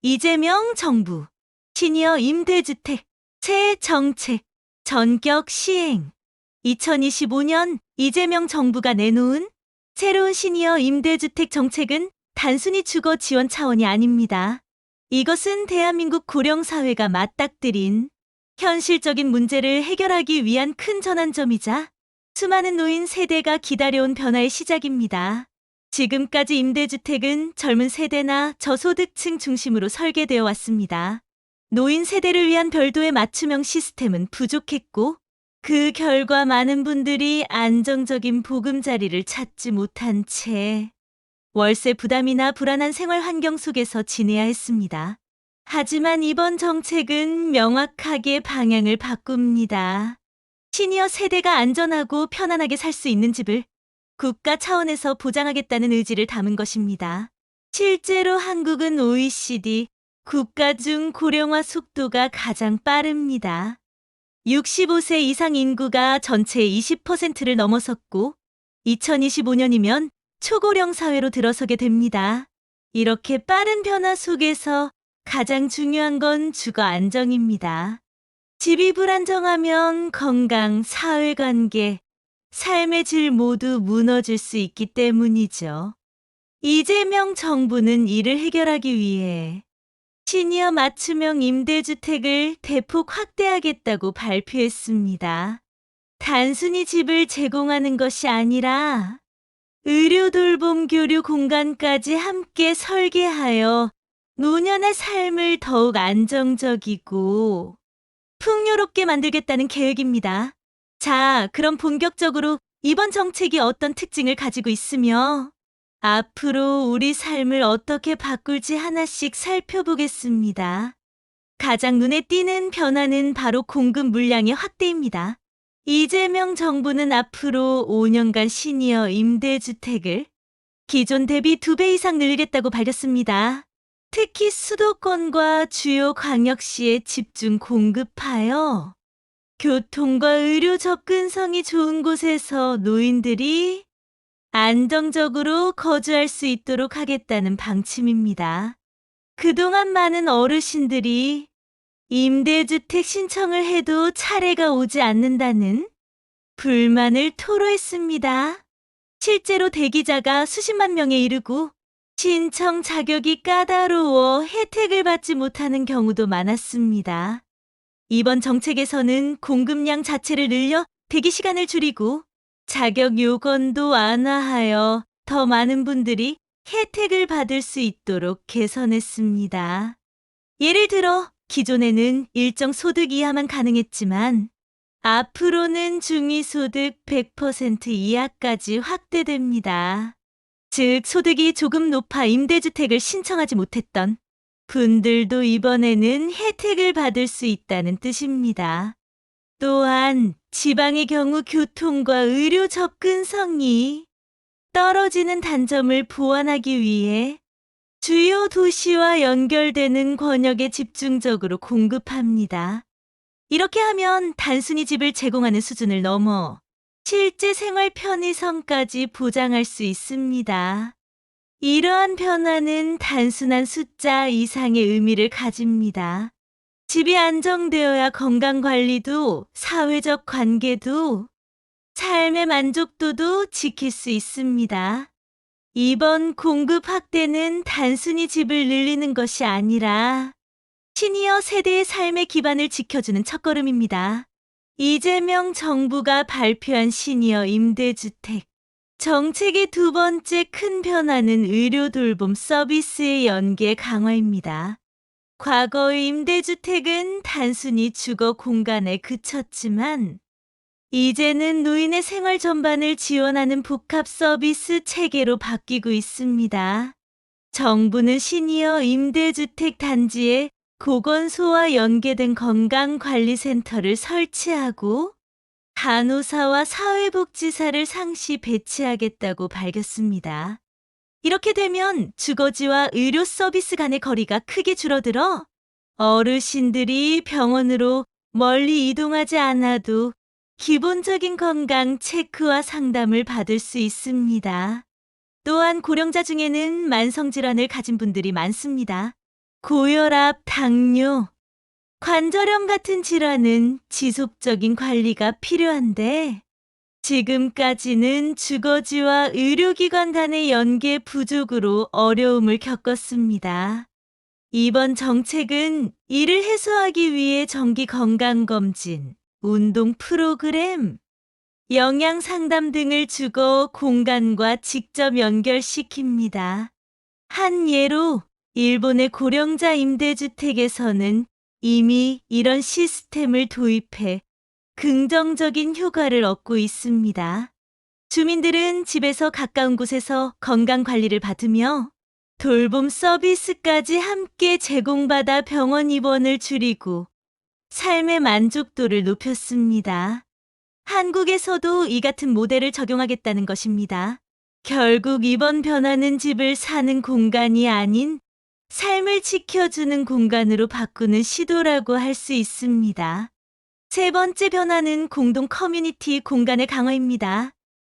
이재명 정부 시니어 임대주택 새 정책 전격 시행. 2025년 이재명 정부가 내놓은 새로운 시니어 임대주택 정책은 단순히 주거 지원 차원이 아닙니다. 이것은 대한민국 고령사회가 맞닥뜨린 현실적인 문제를 해결하기 위한 큰 전환점이자 수많은 노인 세대가 기다려온 변화의 시작입니다. 지금까지 임대주택은 젊은 세대나 저소득층 중심으로 설계되어 왔습니다. 노인 세대를 위한 별도의 맞춤형 시스템은 부족했고, 그 결과 많은 분들이 안정적인 보금자리를 찾지 못한 채 월세 부담이나 불안한 생활 환경 속에서 지내야 했습니다. 하지만 이번 정책은 명확하게 방향을 바꿉니다. 시니어 세대가 안전하고 편안하게 살 수 있는 집을 국가 차원에서 보장하겠다는 의지를 담은 것입니다. 실제로 한국은 OECD 국가 중 고령화 속도가 가장 빠릅니다. 65세 이상 인구가 전체의 20%를 넘어섰고 2025년이면 초고령 사회로 들어서게 됩니다. 이렇게 빠른 변화 속에서 가장 중요한 건 주거 안정입니다. 집이 불안정하면 건강, 사회관계, 삶의 질 모두 무너질 수 있기 때문이죠. 이재명 정부는 이를 해결하기 위해 시니어 맞춤형 임대주택을 대폭 확대하겠다고 발표했습니다. 단순히 집을 제공하는 것이 아니라 의료 돌봄 교류 공간까지 함께 설계하여 노년의 삶을 더욱 안정적이고 풍요롭게 만들겠다는 계획입니다. 자, 그럼 본격적으로 이번 정책이 어떤 특징을 가지고 있으며 앞으로 우리 삶을 어떻게 바꿀지 하나씩 살펴보겠습니다. 가장 눈에 띄는 변화는 바로 공급 물량의 확대입니다. 이재명 정부는 앞으로 5년간 시니어 임대주택을 기존 대비 2배 이상 늘리겠다고 밝혔습니다. 특히 수도권과 주요 광역시에 집중 공급하여 교통과 의료 접근성이 좋은 곳에서 노인들이 안정적으로 거주할 수 있도록 하겠다는 방침입니다. 그동안 많은 어르신들이 임대주택 신청을 해도 차례가 오지 않는다는 불만을 토로했습니다. 실제로 대기자가 수십만 명에 이르고 신청 자격이 까다로워 혜택을 받지 못하는 경우도 많았습니다. 이번 정책에서는 공급량 자체를 늘려 대기 시간을 줄이고 자격 요건도 완화하여 더 많은 분들이 혜택을 받을 수 있도록 개선했습니다. 예를 들어 기존에는 일정 소득 이하만 가능했지만 앞으로는 중위소득 100% 이하까지 확대됩니다. 즉 소득이 조금 높아 임대주택을 신청하지 못했던 분들도 이번에는 혜택을 받을 수 있다는 뜻입니다. 또한 지방의 경우 교통과 의료 접근성이 떨어지는 단점을 보완하기 위해 주요 도시와 연결되는 권역에 집중적으로 공급합니다. 이렇게 하면 단순히 집을 제공하는 수준을 넘어 실제 생활 편의성까지 보장할 수 있습니다. 이러한 변화는 단순한 숫자 이상의 의미를 가집니다. 집이 안정되어야 건강관리도 사회적 관계도 삶의 만족도도 지킬 수 있습니다. 이번 공급 확대는 단순히 집을 늘리는 것이 아니라 시니어 세대의 삶의 기반을 지켜주는 첫걸음입니다. 이재명 정부가 발표한 시니어 임대주택 정책의 두 번째 큰 변화는 의료 돌봄 서비스의 연계 강화입니다. 과거의 임대주택은 단순히 주거 공간에 그쳤지만 이제는 노인의 생활 전반을 지원하는 복합 서비스 체계로 바뀌고 있습니다. 정부는 시니어 임대주택 단지에 보건소와 연계된 건강관리센터를 설치하고 간호사와 사회복지사를 상시 배치하겠다고 밝혔습니다. 이렇게 되면 주거지와 의료 서비스 간의 거리가 크게 줄어들어 어르신들이 병원으로 멀리 이동하지 않아도 기본적인 건강 체크와 상담을 받을 수 있습니다. 또한 고령자 중에는 만성질환을 가진 분들이 많습니다. 고혈압, 당뇨, 관절염 같은 질환은 지속적인 관리가 필요한데 지금까지는 주거지와 의료기관 간의 연계 부족으로 어려움을 겪었습니다. 이번 정책은 이를 해소하기 위해 정기 건강검진, 운동 프로그램, 영양 상담 등을 주거 공간과 직접 연결시킵니다. 한 예로 일본의 고령자 임대주택에서는 이미 이런 시스템을 도입해 긍정적인 효과를 얻고 있습니다. 주민들은 집에서 가까운 곳에서 건강 관리를 받으며 돌봄 서비스까지 함께 제공받아 병원 입원을 줄이고 삶의 만족도를 높였습니다. 한국에서도 이 같은 모델을 적용하겠다는 것입니다. 결국 이번 변화는 집을 사는 공간이 아닌 삶을 지켜주는 공간으로 바꾸는 시도라고 할 수 있습니다. 세 번째 변화는 공동 커뮤니티 공간의 강화입니다.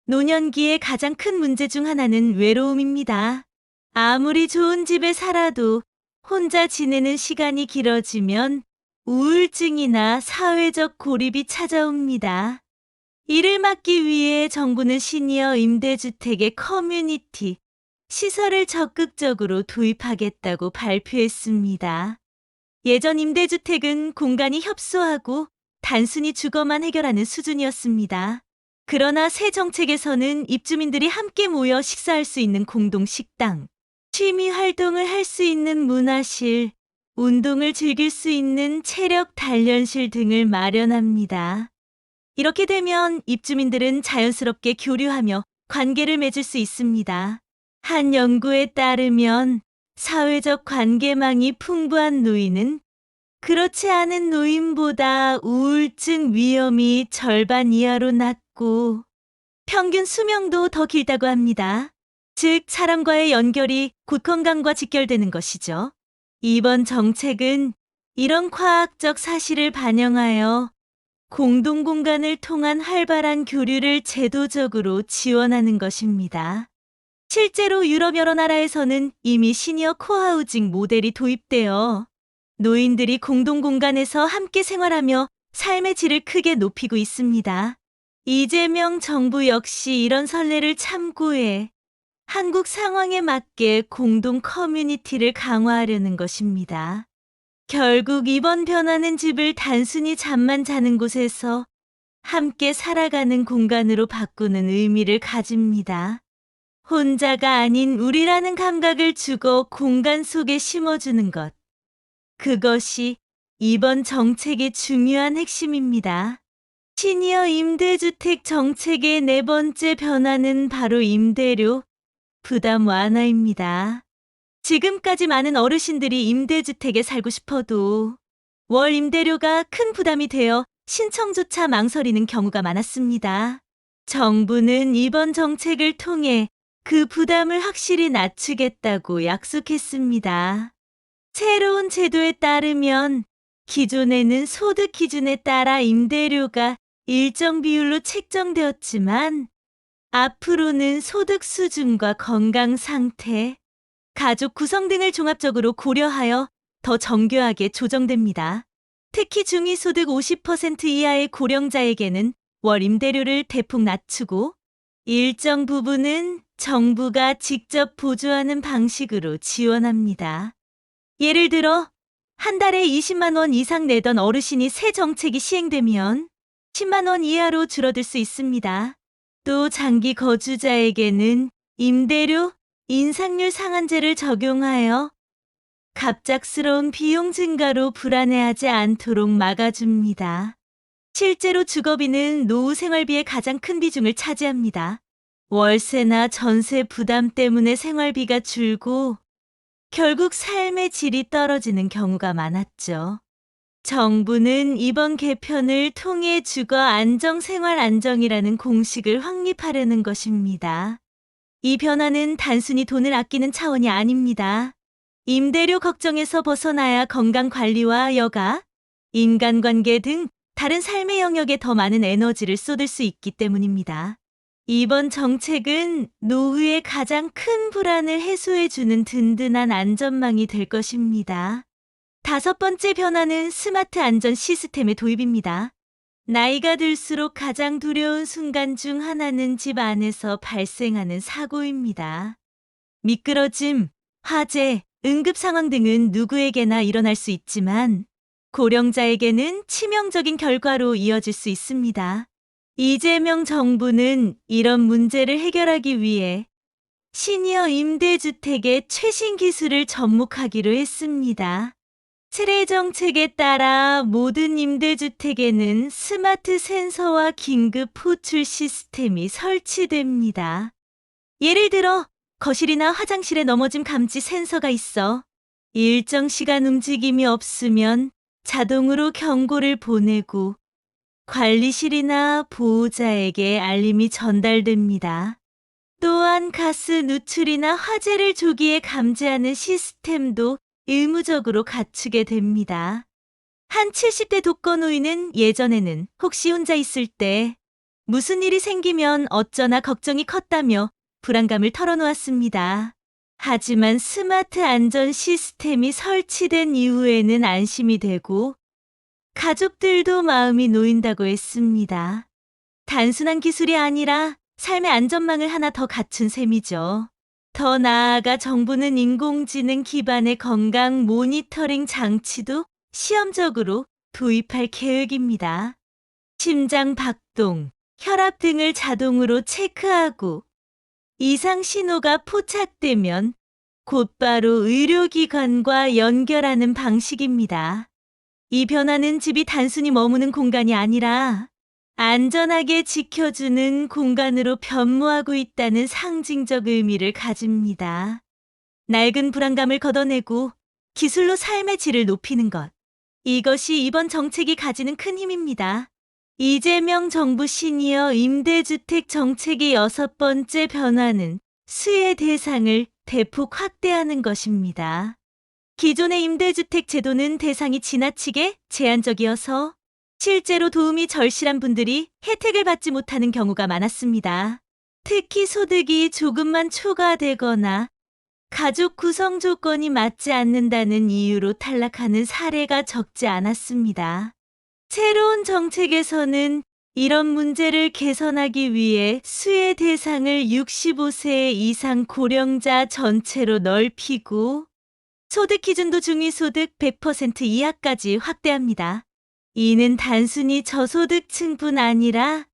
노년기의 가장 큰 문제 중 하나는 외로움입니다. 아무리 좋은 집에 살아도 혼자 지내는 시간이 길어지면 우울증이나 사회적 고립이 찾아옵니다. 이를 막기 위해 정부는 시니어 임대주택의 커뮤니티 시설을 적극적으로 도입하겠다고 발표했습니다. 예전 임대주택은 공간이 협소하고 단순히 주거만 해결하는 수준이었습니다. 그러나 새 정책에서는 입주민들이 함께 모여 식사할 수 있는 공동 식당, 취미 활동을 할 수 있는 문화실, 운동을 즐길 수 있는 체력 단련실 등을 마련합니다. 이렇게 되면 입주민들은 자연스럽게 교류하며 관계를 맺을 수 있습니다. 한 연구에 따르면 사회적 관계망이 풍부한 노인은 그렇지 않은 노인보다 우울증 위험이 절반 이하로 낮고 평균 수명도 더 길다고 합니다. 즉, 사람과의 연결이 곧 건강과 직결되는 것이죠. 이번 정책은 이런 과학적 사실을 반영하여 공동공간을 통한 활발한 교류를 제도적으로 지원하는 것입니다. 실제로 유럽 여러 나라에서는 이미 시니어 코하우징 모델이 도입되어 노인들이 공동공간에서 함께 생활하며 삶의 질을 크게 높이고 있습니다. 이재명 정부 역시 이런 선례를 참고해 한국 상황에 맞게 공동 커뮤니티를 강화하려는 것입니다. 결국 이번 변화는 집을 단순히 잠만 자는 곳에서 함께 살아가는 공간으로 바꾸는 의미를 가집니다. 혼자가 아닌 우리라는 감각을 주고 공간 속에 심어주는 것. 그것이 이번 정책의 중요한 핵심입니다. 시니어 임대주택 정책의 네 번째 변화는 바로 임대료 부담 완화입니다. 지금까지 많은 어르신들이 임대주택에 살고 싶어도 월 임대료가 큰 부담이 되어 신청조차 망설이는 경우가 많았습니다. 정부는 이번 정책을 통해 그 부담을 확실히 낮추겠다고 약속했습니다. 새로운 제도에 따르면 기존에는 소득 기준에 따라 임대료가 일정 비율로 책정되었지만 앞으로는 소득 수준과 건강 상태, 가족 구성 등을 종합적으로 고려하여 더 정교하게 조정됩니다. 특히 중위소득 50% 이하의 고령자에게는 월 임대료를 대폭 낮추고 일정 부분은 정부가 직접 보조하는 방식으로 지원합니다. 예를 들어 한 달에 20만 원 이상 내던 어르신이 새 정책이 시행되면 10만 원 이하로 줄어들 수 있습니다. 또 장기 거주자에게는 임대료 인상률 상한제를 적용하여 갑작스러운 비용 증가로 불안해하지 않도록 막아줍니다. 실제로 주거비는 노후 생활비의 가장 큰 비중을 차지합니다. 월세나 전세 부담 때문에 생활비가 줄고 결국 삶의 질이 떨어지는 경우가 많았죠. 정부는 이번 개편을 통해 주거 안정 생활 안정이라는 공식을 확립하려는 것입니다. 이 변화는 단순히 돈을 아끼는 차원이 아닙니다. 임대료 걱정에서 벗어나야 건강 관리와 여가, 인간관계 등 다른 삶의 영역에 더 많은 에너지를 쏟을 수 있기 때문입니다. 이번 정책은 노후의 가장 큰 불안을 해소해주는 든든한 안전망이 될 것입니다. 다섯 번째 변화는 스마트 안전 시스템의 도입입니다. 나이가 들수록 가장 두려운 순간 중 하나는 집 안에서 발생하는 사고입니다. 미끄러짐, 화재, 응급 상황 등은 누구에게나 일어날 수 있지만 고령자에게는 치명적인 결과로 이어질 수 있습니다. 이재명 정부는 이런 문제를 해결하기 위해 시니어 임대주택의 최신 기술을 접목하기로 했습니다. 세례 정책에 따라 모든 임대주택에는 스마트 센서와 긴급 호출 시스템이 설치됩니다. 예를 들어 거실이나 화장실에 넘어짐 감지 센서가 있어 일정 시간 움직임이 없으면 자동으로 경고를 보내고 관리실이나 보호자에게 알림이 전달됩니다. 또한 가스 누출이나 화재를 조기에 감지하는 시스템도 의무적으로 갖추게 됩니다. 한 70대 독거노인은 예전에는 혹시 혼자 있을 때 무슨 일이 생기면 어쩌나 걱정이 컸다며 불안감을 털어놓았습니다. 하지만 스마트 안전 시스템이 설치된 이후에는 안심이 되고 가족들도 마음이 놓인다고 했습니다. 단순한 기술이 아니라 삶의 안전망을 하나 더 갖춘 셈이죠. 더 나아가 정부는 인공지능 기반의 건강 모니터링 장치도 시험적으로 도입할 계획입니다. 심장 박동, 혈압 등을 자동으로 체크하고 이상 신호가 포착되면 곧바로 의료기관과 연결하는 방식입니다. 이 변화는 집이 단순히 머무는 공간이 아니라 안전하게 지켜주는 공간으로 변모하고 있다는 상징적 의미를 가집니다. 낡은 불안감을 걷어내고 기술로 삶의 질을 높이는 것. 이것이 이번 정책이 가지는 큰 힘입니다. 이재명 정부 시니어 임대주택 정책의 여섯 번째 변화는 수혜 대상을 대폭 확대하는 것입니다. 기존의 임대주택 제도는 대상이 지나치게 제한적이어서 실제로 도움이 절실한 분들이 혜택을 받지 못하는 경우가 많았습니다. 특히 소득이 조금만 초과되거나 가족 구성 조건이 맞지 않는다는 이유로 탈락하는 사례가 적지 않았습니다. 새로운 정책에서는 이런 문제를 개선하기 위해 수혜 대상을 65세 이상 고령자 전체로 넓히고 소득 기준도 중위소득 100% 이하까지 확대합니다. 이는 단순히 저소득층뿐 아니라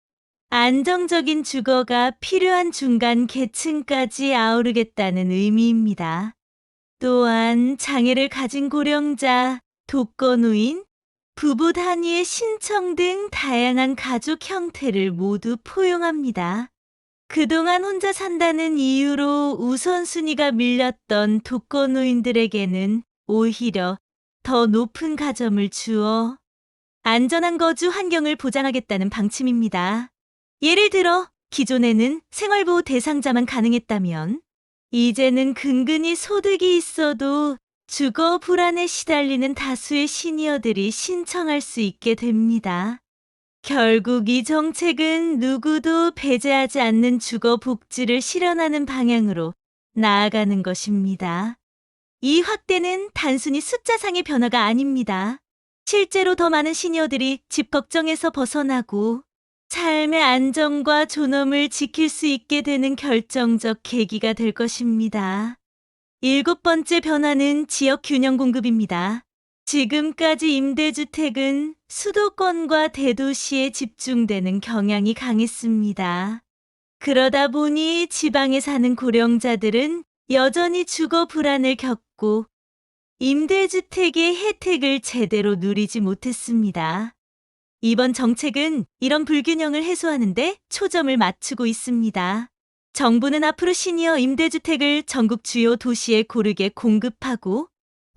안정적인 주거가 필요한 중간 계층까지 아우르겠다는 의미입니다. 또한 장애를 가진 고령자, 독거노인, 부부 단위의 신청 등 다양한 가족 형태를 모두 포용합니다. 그동안 혼자 산다는 이유로 우선순위가 밀렸던 독거노인들에게는 오히려 더 높은 가점을 주어 안전한 거주 환경을 보장하겠다는 방침입니다. 예를 들어 기존에는 생활보호 대상자만 가능했다면 이제는 근근히 소득이 있어도 주거 불안에 시달리는 다수의 시니어들이 신청할 수 있게 됩니다. 결국 이 정책은 누구도 배제하지 않는 주거 복지를 실현하는 방향으로 나아가는 것입니다. 이 확대는 단순히 숫자상의 변화가 아닙니다. 실제로 더 많은 시니어들이 집 걱정에서 벗어나고 삶의 안정과 존엄을 지킬 수 있게 되는 결정적 계기가 될 것입니다. 일곱 번째 변화는 지역 균형 공급입니다. 지금까지 임대주택은 수도권과 대도시에 집중되는 경향이 강했습니다. 그러다 보니 지방에 사는 고령자들은 여전히 주거 불안을 겪고 임대주택의 혜택을 제대로 누리지 못했습니다. 이번 정책은 이런 불균형을 해소하는 데 초점을 맞추고 있습니다. 정부는 앞으로 시니어 임대주택을 전국 주요 도시에 고르게 공급하고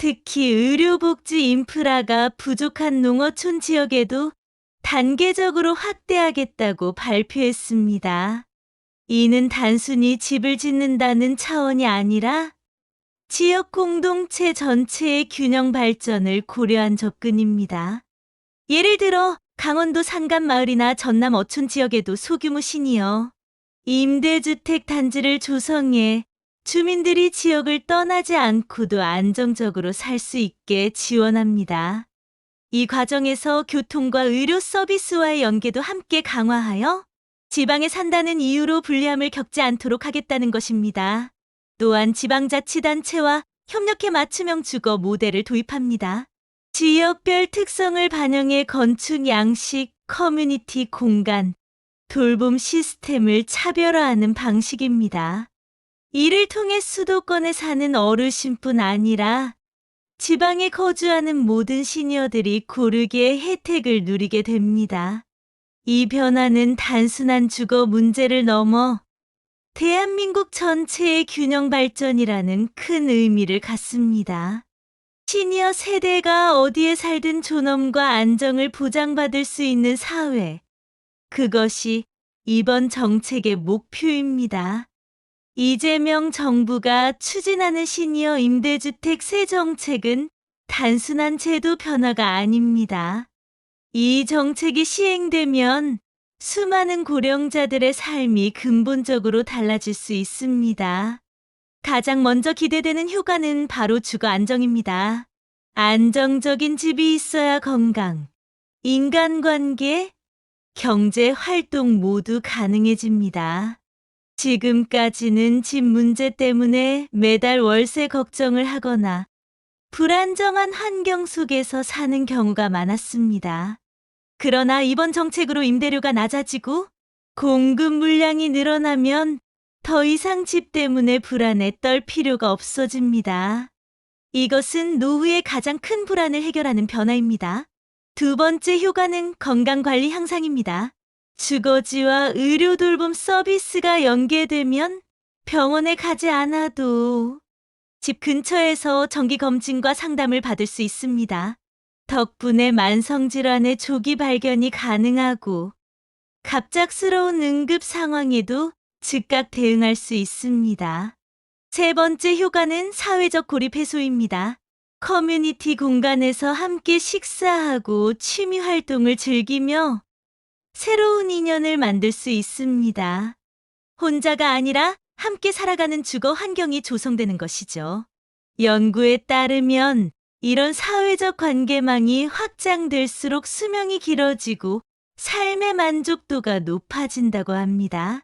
특히 의료복지 인프라가 부족한 농어촌 지역에도 단계적으로 확대하겠다고 발표했습니다. 이는 단순히 집을 짓는다는 차원이 아니라 지역 공동체 전체의 균형 발전을 고려한 접근입니다. 예를 들어 강원도 산간마을이나 전남 어촌 지역에도 소규모 시니어 임대주택 단지를 조성해 주민들이 지역을 떠나지 않고도 안정적으로 살 수 있게 지원합니다. 이 과정에서 교통과 의료 서비스와의 연계도 함께 강화하여 지방에 산다는 이유로 불리함을 겪지 않도록 하겠다는 것입니다. 또한 지방자치단체와 협력해 맞춤형 주거 모델을 도입합니다. 지역별 특성을 반영해 건축 양식, 커뮤니티 공간, 돌봄 시스템을 차별화하는 방식입니다. 이를 통해 수도권에 사는 어르신뿐 아니라 지방에 거주하는 모든 시니어들이 고르게 혜택을 누리게 됩니다. 이 변화는 단순한 주거 문제를 넘어 대한민국 전체의 균형 발전이라는 큰 의미를 갖습니다. 시니어 세대가 어디에 살든 존엄과 안정을 보장받을 수 있는 사회. 그것이 이번 정책의 목표입니다. 이재명 정부가 추진하는 시니어 임대주택 세 정책은 단순한 제도 변화가 아닙니다. 이 정책이 시행되면 수많은 고령자들의 삶이 근본적으로 달라질 수 있습니다. 가장 먼저 기대되는 효과는 바로 주거 안정입니다. 안정적인 집이 있어야 건강, 인간관계, 경제 활동 모두 가능해집니다. 지금까지는 집 문제 때문에 매달 월세 걱정을 하거나 불안정한 환경 속에서 사는 경우가 많았습니다. 그러나 이번 정책으로 임대료가 낮아지고 공급 물량이 늘어나면 더 이상 집 때문에 불안에 떨 필요가 없어집니다. 이것은 노후의 가장 큰 불안을 해결하는 변화입니다. 두 번째 효과는 건강관리 향상입니다. 주거지와 의료 돌봄 서비스가 연계되면 병원에 가지 않아도 집 근처에서 정기검진과 상담을 받을 수 있습니다. 덕분에 만성질환의 조기 발견이 가능하고 갑작스러운 응급 상황에도 즉각 대응할 수 있습니다. 세 번째 효과는 사회적 고립 해소입니다. 커뮤니티 공간에서 함께 식사하고 취미 활동을 즐기며 새로운 인연을 만들 수 있습니다. 혼자가 아니라 함께 살아가는 주거 환경이 조성되는 것이죠. 연구에 따르면 이런 사회적 관계망이 확장될수록 수명이 길어지고 삶의 만족도가 높아진다고 합니다.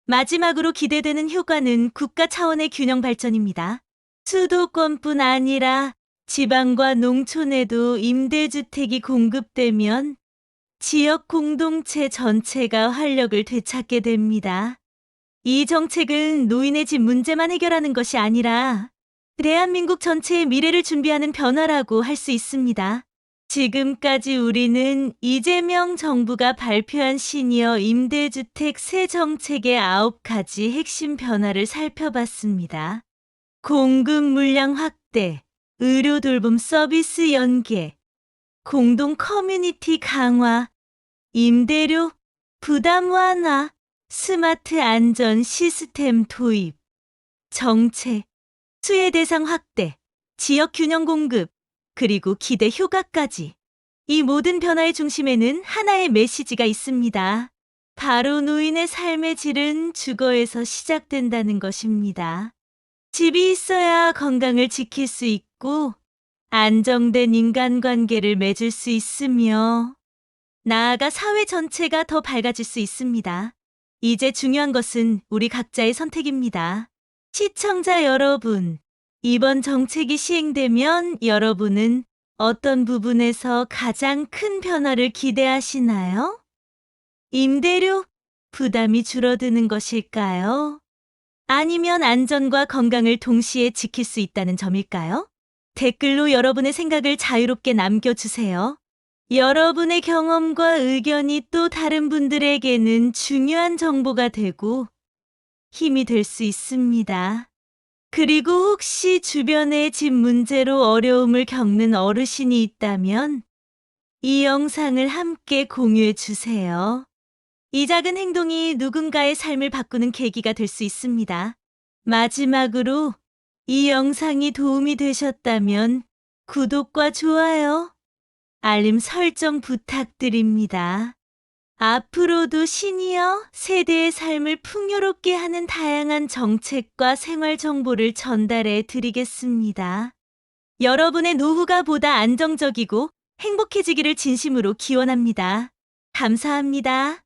마지막으로 기대되는 효과는 국가 차원의 균형 발전입니다. 수도권뿐 아니라 지방과 농촌에도 임대주택이 공급되면 지역 공동체 전체가 활력을 되찾게 됩니다. 이 정책은 노인의 집 문제만 해결하는 것이 아니라 대한민국 전체의 미래를 준비하는 변화라고 할 수 있습니다. 지금까지 우리는 이재명 정부가 발표한 시니어 임대주택 세 정책의 9가지 핵심 변화를 살펴봤습니다. 공급 물량 확대, 의료 돌봄 서비스 연계, 공동 커뮤니티 강화, 임대료 부담 완화, 스마트 안전 시스템 도입, 정책, 수혜 대상 확대, 지역 균형 공급, 그리고 기대 효과까지. 이 모든 변화의 중심에는 하나의 메시지가 있습니다. 바로 노인의 삶의 질은 주거에서 시작된다는 것입니다. 집이 있어야 건강을 지킬 수 있고 안정된 인간관계를 맺을 수 있으며 나아가 사회 전체가 더 밝아질 수 있습니다. 이제 중요한 것은 우리 각자의 선택입니다. 시청자 여러분, 이번 정책이 시행되면 여러분은 어떤 부분에서 가장 큰 변화를 기대하시나요? 임대료 부담이 줄어드는 것일까요? 아니면 안전과 건강을 동시에 지킬 수 있다는 점일까요? 댓글로 여러분의 생각을 자유롭게 남겨주세요. 여러분의 경험과 의견이 또 다른 분들에게는 중요한 정보가 되고 힘이 될 수 있습니다. 그리고 혹시 주변에 집 문제로 어려움을 겪는 어르신이 있다면 이 영상을 함께 공유해 주세요. 이 작은 행동이 누군가의 삶을 바꾸는 계기가 될 수 있습니다. 마지막으로 이 영상이 도움이 되셨다면 구독과 좋아요, 알림 설정 부탁드립니다. 앞으로도 시니어 세대의 삶을 풍요롭게 하는 다양한 정책과 생활 정보를 전달해 드리겠습니다. 여러분의 노후가 보다 안정적이고 행복해지기를 진심으로 기원합니다. 감사합니다.